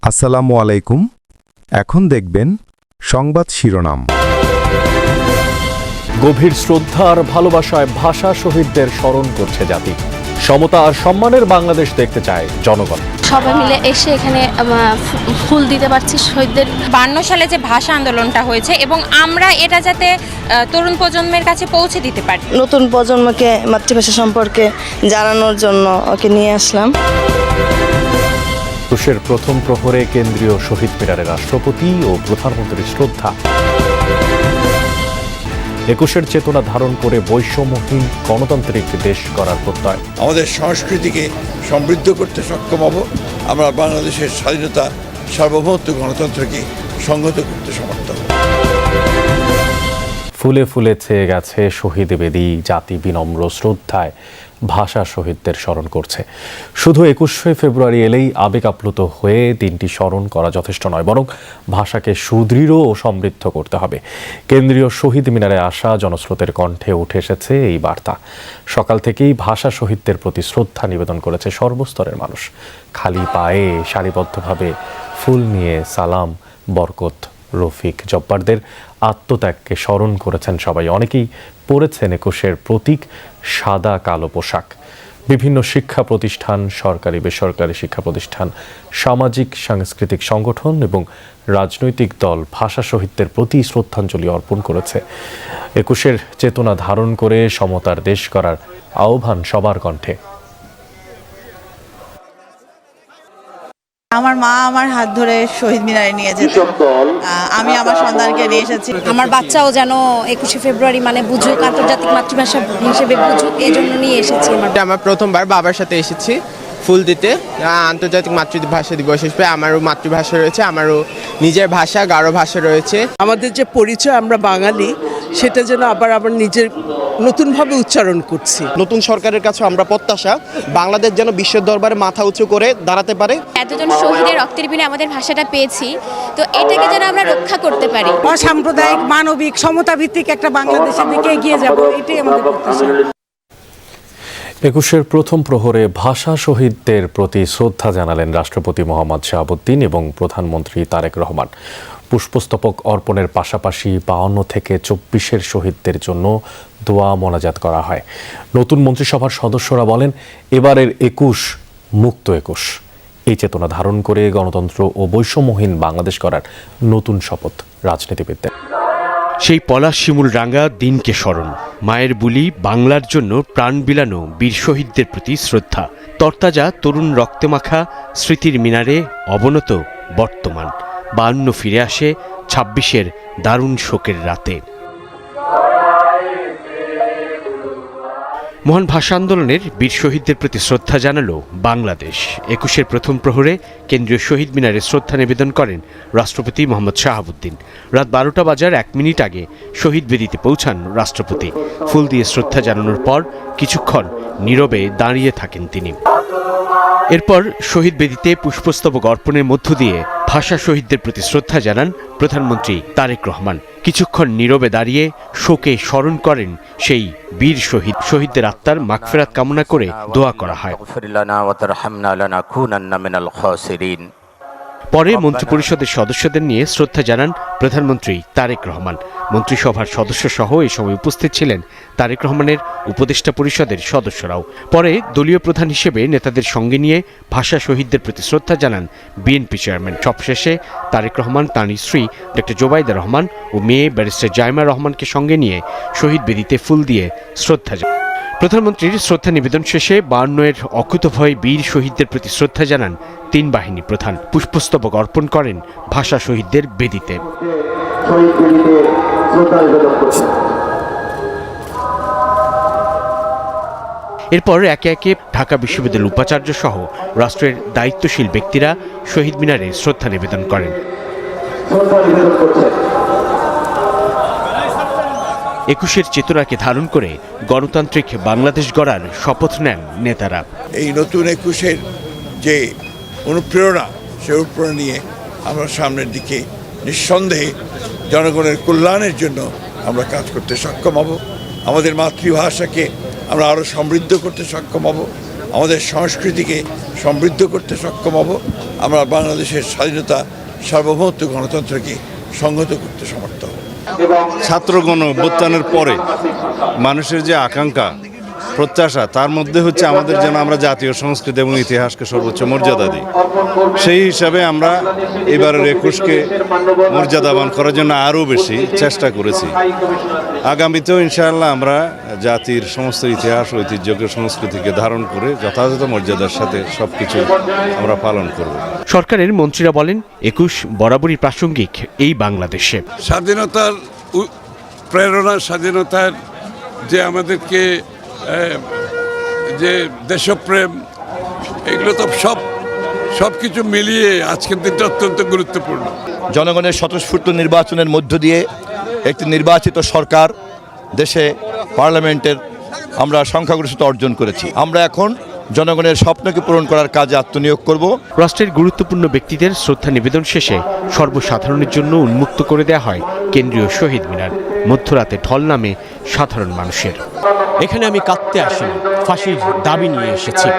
আসসালামু আলাইকুম। এখন দেখবেন সংবাদ শিরোনাম। গভীর শ্রদ্ধা আর ভালোবাসায় ভাষা শহীদদের স্মরণ করছে জাতি। সমতা আর সম্মানের বাংলাদেশ দেখতে চায় জনগণ। সবাই মিলে এসে এখানে ফুল দিতে পারছি শহীদদের। 52 সালে যে ভাষা আন্দোলনটা হয়েছে এবং আমরা এটা যাতে তরুণ প্রজন্মের কাছে পৌঁছে দিতে পারি, নতুন প্রজন্মকে মাতৃভাষা সম্পর্কে জানানোর জন্য ওকে নিয়ে আসলাম। একুশের প্রথম প্রহরে কেন্দ্রীয় শহীদ মিনারে রাষ্ট্রপতি ও প্রধানমন্ত্রীর শ্রদ্ধা। একুশের চেতনা ধারণ করে বৈষম্যহীন গণতান্ত্রিক দেশ গড়ার প্রত্যয়। আমাদের সংস্কৃতিকে সমৃদ্ধ করতে সক্ষম হব, আমরা বাংলাদেশের স্বাধীনতা, সার্বভৌমত্ব, গণতন্ত্রকে সংহত করতে সমর্থ হব। ফুলে ফুলে ছেয়ে গেছে শহীদ বেদি, জাতি বিনম্র শ্রদ্ধায় ভাষা শহীদদের স্মরণ করছে। শুধু 21শে ফেব্রুয়ারি এলেই আবেগ আপ্লুত হয়ে দিনটি স্মরণ করা যথেষ্ট নয়, বরং ভাষাকে সুদৃঢ় ও সমৃদ্ধ করতে হবে। কেন্দ্রীয় শহীদ মিনারে আসা জনস্রোতের কণ্ঠে উঠে এসেছে এই বার্তা। সকাল থেকেই ভাষা শহীদদের প্রতি শ্রদ্ধা নিবেদন করেছে সর্বস্তরের মানুষ। খালি পায়ে সারিবদ্ধভাবে ফুল নিয়ে সালাম, বরকত, রফিক, জব্বারদের আত্মত্যাগকে স্মরণ করেছেন সবাই। অনেকেই পরেছেন একুশের প্রতীক সাদা কালো পোশাক। বিভিন্ন শিক্ষা প্রতিষ্ঠান, সরকারি বেসরকারি শিক্ষা প্রতিষ্ঠান, সামাজিক সাংস্কৃতিক সংগঠন এবং রাজনৈতিক দল ভাষা শহীদদের প্রতি শ্রদ্ধাঞ্জলি অর্পণ করেছে। একুশের চেতনা ধারণ করে সমতার দেশ করার আহ্বান সবার কণ্ঠে। আমার মা আমার হাত ধরে শহীদ মিনারে নিয়ে যেত, আমি আমার সন্তানকে নিয়ে এসেছি। আমার বাচ্চাও যেন 21শে ফেব্রুয়ারি মানে বুঝুক, আন্তর্জাতিক মাতৃভাষা হিসেবে বুঝুক, এই জন্য নিয়ে এসেছি। আমার প্রথমবার বাবার সাথে এসেছি ফুল দিতে। আন্তর্জাতিক মাতৃভাষা দিবস হিসেবে আমারও মাতৃভাষা রয়েছে, আমারও নিজের ভাষা গারো ভাষা রয়েছে। আমাদের যে পরিচয় আমরা বাঙালি, সেটা যেন আবার নিজের নতুনভাবে উচ্চারণ করছি। নতুন সরকারের কাছে আমরা প্রত্যাশা বাংলাদেশ যেন বিশ্বের দরবারে মাথা উঁচু করে দাঁড়াতে পারে। এতজন শহীদের রক্তের বিনিময়ে আমাদের ভাষাটা পেয়েছি, তো এটাকে যেন আমরা রক্ষা করতে পারি। অসাম্প্রদায়িক, মানবিক, সমতা ভিত্তিক একটা বাংলাদেশের দিকে এগিয়ে যাব, এটাই আমাদের প্রত্যাশা। একুশের প্রথম প্রহরে ভাষা শহীদদের প্রতি শ্রদ্ধা জানালেন রাষ্ট্রপতি মোহাম্মদ শাহাবুদ্দিন এবং প্রধানমন্ত্রী তারেক রহমান। পুষ্পস্তবক অর্পণের পাশাপাশি 52 থেকে 24-এর শহীদদের জন্য দোয়া মোনাজাত করা হয়। নতুন মন্ত্রিসভার সদস্যরা বলেন, এবারের 21 মুক্ত 21। এই চেতনা ধারণ করে গণতন্ত্র ও বৈষম্যহীন বাংলাদেশ করার নতুন শপথ রাজনীতিবিদদের। সেই পলাশ শিমুল রাঙা দিনকে স্মরণ, মায়ের বুলি, বাংলার জন্য প্রাণ বিলানো বীর শহীদদের প্রতি শ্রদ্ধা। তরতাজা তরুণ রক্তে মাখা স্মৃতির মিনারে অবনত বর্তমান। 52 ফিরে আসে 26-এর দারুণ শোকের রাতে। মহান ভাষা আন্দোলনের বীর শহীদদের প্রতি শ্রদ্ধা জানালো বাংলাদেশ। 21-এর প্রথম প্রহরে কেন্দ্রীয় শহীদ মিনারে শ্রদ্ধা নিবেদন করেন রাষ্ট্রপতি মোহাম্মদ শাহাবুদ্দিন। রাত 12টা বাজার 1 মিনিট আগে শহীদ বেদিতে পৌঁছান রাষ্ট্রপতি। ফুল দিয়ে শ্রদ্ধা জানানোর পর কিছুক্ষণ নীরবে দাঁড়িয়ে থাকেন তিনি। এরপর শহীদ বেদিতে পুষ্পস্তবক অর্পণের মধ্য দিয়ে ভাষা শহীদদের প্রতি শ্রদ্ধা জানান প্রধানমন্ত্রী তারেক রহমান। কিছুক্ষণ নীরবে দাঁড়িয়ে শোকে স্মরণ করেন সেই বীর শহীদ। শহীদদের আত্মার মাগফিরাত কামনা করে দোয়া করা হয়। পরে মন্ত্রিপরিষদের সদস্যদের নিয়ে শ্রদ্ধা জানান প্রধানমন্ত্রী তারেক রহমান। মন্ত্রিসভার সদস্য সহ এই সময় উপস্থিত ছিলেন তারেক রহমানের উপদেষ্টা পরিষদের সদস্যরাও। পরে দলীয় প্রধান হিসেবে নেতাদের সঙ্গে নিয়ে ভাষা শহীদদের প্রতি শ্রদ্ধা জানান বিএনপি চেয়ারম্যান। সবশেষে তারেক রহমান তাঁর স্ত্রী ডক্টর জোবাইদা রহমান ও মেয়ে ব্যারিস্টার জাইমা রহমানকে সঙ্গে নিয়ে শহীদ বেদিতে ফুল দিয়ে শ্রদ্ধা জানান। প্রধানমন্ত্রীর শ্রদ্ধা নিবেদন শেষে 52-এর অকুতভয় বীর শহীদদের প্রতি শ্রদ্ধা জানান 3 বাহিনী প্রধান। পুষ্পস্তবক অর্পণ করেন ভাষা শহীদদের বেদিতে। এরপর একে একে ঢাকা বিশ্ববিদ্যালয়ের উপাচার্য সহ রাষ্ট্রের দায়িত্বশীল ব্যক্তিরা শহীদ মিনারে শ্রদ্ধা নিবেদন করেন। 21-এর চেতনাকে ধারণ করে গণতান্ত্রিক বাংলাদেশ গড়ার শপথ নেন নেতারা। এই নতুন 21-এর যে অনুপ্রেরণা, সে অনুপ্রেরণা নিয়ে আমরা সামনের দিকে নিঃসন্দেহে জনগণের কল্যাণের জন্য আমরা কাজ করতে সক্ষম হব। আমাদের মাতৃভাষাকে আমরা আরও সমৃদ্ধ করতে সক্ষম হব, আমাদের সংস্কৃতিকে সমৃদ্ধ করতে সক্ষম হব, আমরা বাংলাদেশের স্বাধীনতা, সার্বভৌমত্ব, গণতন্ত্রকে সংহত করতে সমর্থ হব। ছাত্রগণ অভ্যুত্থানের পরে মানুষের যে আকাঙ্ক্ষা, প্রত্যাশা, তার মধ্যে হচ্ছে আমাদের যেন আমরা জাতীয় সংস্কৃতি এবং ইতিহাসকে সর্বোচ্চ মর্যাদা দিই। সেই হিসাবে আমরা এবারের 21কে মর্যাদাবান করার জন্য আরও বেশি চেষ্টা করেছি। আগামীতেও ইনশাআল্লাহ আমরা জাতির সমস্ত ইতিহাস, ঐতিহ্যকে, সংস্কৃতিকে ধারণ করে যথাযথ মর্যাদার সাথে সব কিছু আমরা পালন করব। সরকারের মন্ত্রীরা বলেন 21 বরাবরই প্রাসঙ্গিক এই বাংলাদেশে। স্বাধীনতার প্রেরণা, স্বাধীনতার যে আমাদেরকে যে দেশপ্রেম, এগুলো তো সব কিছু মিলিয়ে আজকের দিনটা অত্যন্ত গুরুত্বপূর্ণ। জনগণের স্বতঃস্ফূর্ত নির্বাচনের মধ্য দিয়ে একটি নির্বাচিত সরকার, দেশে পার্লামেন্টের আমরা সংখ্যাগরিষ্ঠতা অর্জন করেছি। আমরা এখন জনগণের স্বপ্নকে পূরণ করার কাজে আত্মনিয়োগ করব। রাষ্ট্রের গুরুত্বপূর্ণ ব্যক্তিদের শ্রদ্ধা নিবেদন শেষে সর্বসাধারণের জন্য উন্মুক্ত করে দেওয়া হয় কেন্দ্রীয় শহীদ মিনার। মধ্যরাতে ঢল নামে সাধারণ মানুষের। এখানে আমি কাঁদতে আসিনি, ফাঁসির দাবি নিয়ে এসেছি।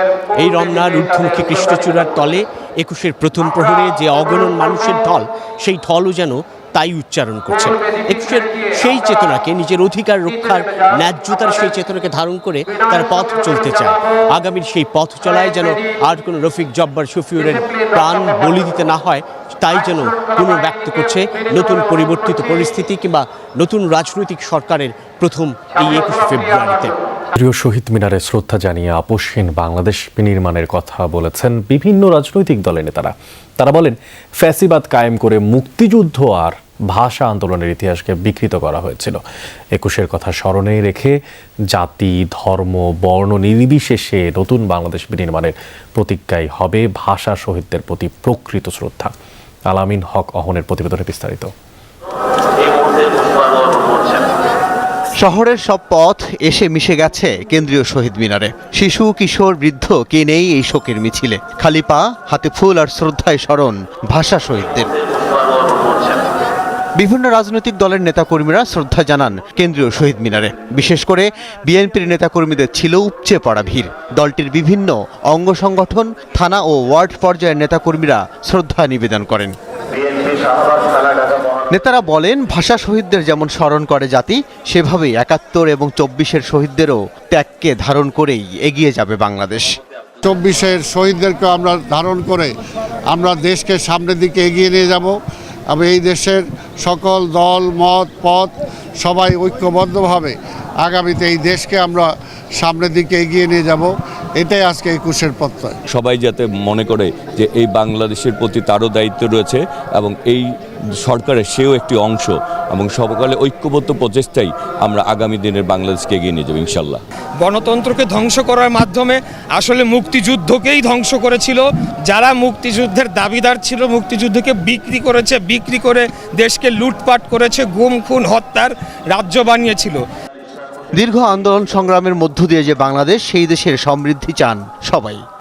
এই রমনার ঊর্ধ্বমুখী কৃষ্ণচূড়ার তলে 21-এর প্রথম প্রহরে যে অগণন মানুষের ঢল, সেই ঢলও যেন তাই উচ্চারণ করছে। 21-এর সেই চেতনাকে, নিজের অধিকার রক্ষার, ন্যায্যতার সেই চেতনাকে ধারণ করে তার পথ চলতে চায়। আগামীর সেই পথ চলায় যেন আর কোনো রফিক, জব্বার, শফিউরের প্রাণ বলি দিতে না হয়, তাই যেন পুনর্ব্যক্ত করছে নতুন পরিবর্তিত পরিস্থিতি কিংবা নতুন রাজনৈতিক সরকারের প্রথম এই 21 ফেব্রুয়ারিতে। প্রিয় শহীদ মিনারে শ্রদ্ধা জানিয়ে আপোষহীন বাংলাদেশ বিনির্মাণের কথা বলেছেন বিভিন্ন রাজনৈতিক দলের নেতারা। তারা বলেন, ফ্যাসিবাদ কায়েম করে মুক্তিযুদ্ধ আর ভাষা আন্দোলনের ইতিহাসকে বিকৃত করা হয়েছিল। 21-এর কথা স্মরণে রেখে জাতি, ধর্ম, বর্ণ নির্বিশেষে নতুন বাংলাদেশ বিনির্মাণের প্রতিজ্ঞাই হবে ভাষা শহীদদের প্রতি প্রকৃত শ্রদ্ধা। আলামিন হক অহনের প্রতিবেদনে বিস্তারিত। শহরের সব পথ এসে মিশে গেছে কেন্দ্রীয় শহীদ মিনারে। শিশু, কিশোর, বৃদ্ধ কে নেই এই শোকের মিছিলে। খালি পা, হাতে ফুল আর শ্রদ্ধায় স্মরণ ভাষা শহীদদের। বিভিন্ন রাজনৈতিক দলের নেতাকর্মীরা শ্রদ্ধা জানান কেন্দ্রীয় শহীদ মিনারে। বিশেষ করে বিএনপির নেতাকর্মীদের ছিল উপচে পড়া ভিড়। দলটির বিভিন্ন অঙ্গ সংগঠন, থানা ও ওয়ার্ড পর্যায়ের নেতাকর্মীরা শ্রদ্ধা নিবেদন করেন। নেতারা বলেন, ভাষা শহীদদের যেমন স্মরণ করে জাতি, সেভাবেই 71 এবং 24-এর শহীদদেরও ত্যাগকে ধারণ করেই এগিয়ে যাবে বাংলাদেশ। 24-এর শহীদদেরকে আমরা ধারণ করে আমরা দেশকে সামনের দিকে এগিয়ে নিয়ে যাব। আমি এই দেশের সকল দল, মত, পথ সবাই ঐক্যবদ্ধভাবে আগামীতে এই দেশকে আমরা সামনের দিকে এগিয়ে নিয়ে যাব। এটাই আজকে 21-এর প্রত্যয়। সবাই যাতে মনে করে যে এই বাংলাদেশের প্রতি তারও দায়িত্ব রয়েছে এবং এই সরকারের সেও একটি অংশ, এবং সকলে ঐক্যবদ্ধ প্রচেষ্টাই আমরা আগামী দিনের বাংলাদেশকে এগিয়ে নিয়ে যাব ইনশাল্লাহ। গণতন্ত্রকে ধ্বংস করার মাধ্যমে আসলে মুক্তিযুদ্ধকেই ধ্বংস করেছিল। যারা মুক্তিযুদ্ধের দাবিদার ছিল, মুক্তিযুদ্ধকে বিক্রি করে দেশকে লুটপাট করেছে, গুম, খুন, হত্যার রাজ্য বানিয়েছিল। দীর্ঘ আন্দোলন সংগ্রামের মধ্য দিয়ে যে বাংলাদেশ, সেই দেশের সমৃদ্ধি চান সবাই।